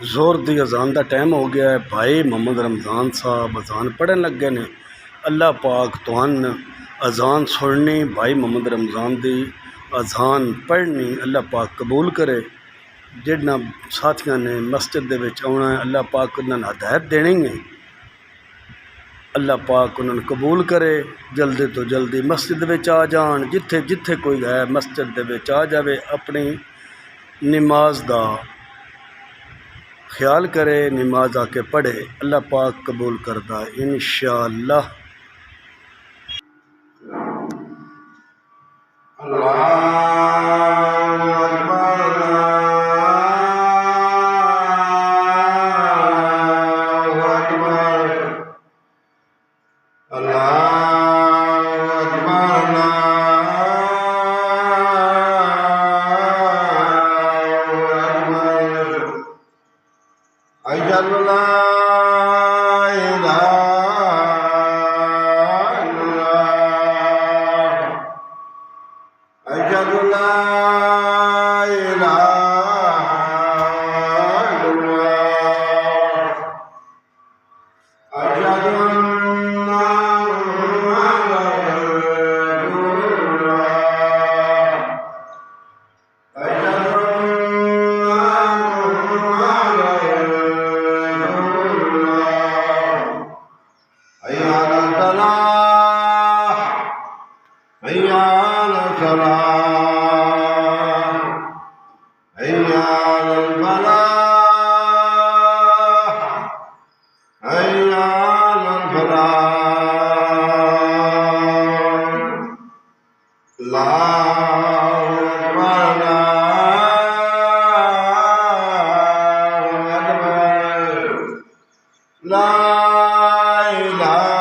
زور دی اذان the time ہو گیا ہے۔ بھائی محمد رمضان صاحب اذان پڑھن لگ گئے نے۔ اللہ پاک تہن اذان سننی، بھائی محمد رمضان دی اذان پڑھنی اللہ پاک قبول کرے۔ جنہ ساتھیاں نے مسجد دے وچ آنا ہے اللہ پاک انہاں نوں ہدایت دینی ہے، اللہ پاک انہاں نوں قبول کرے۔ جلدی تو جلدی مسجد وچ آ جان، جتھے جتھے کوئی ہے مسجد دے وچ آ جاوے، اپنی نماز دا خیال کرے، نماز آ کے پڑھے، اللہ پاک قبول کردا ہے انشاءاللہ۔ لا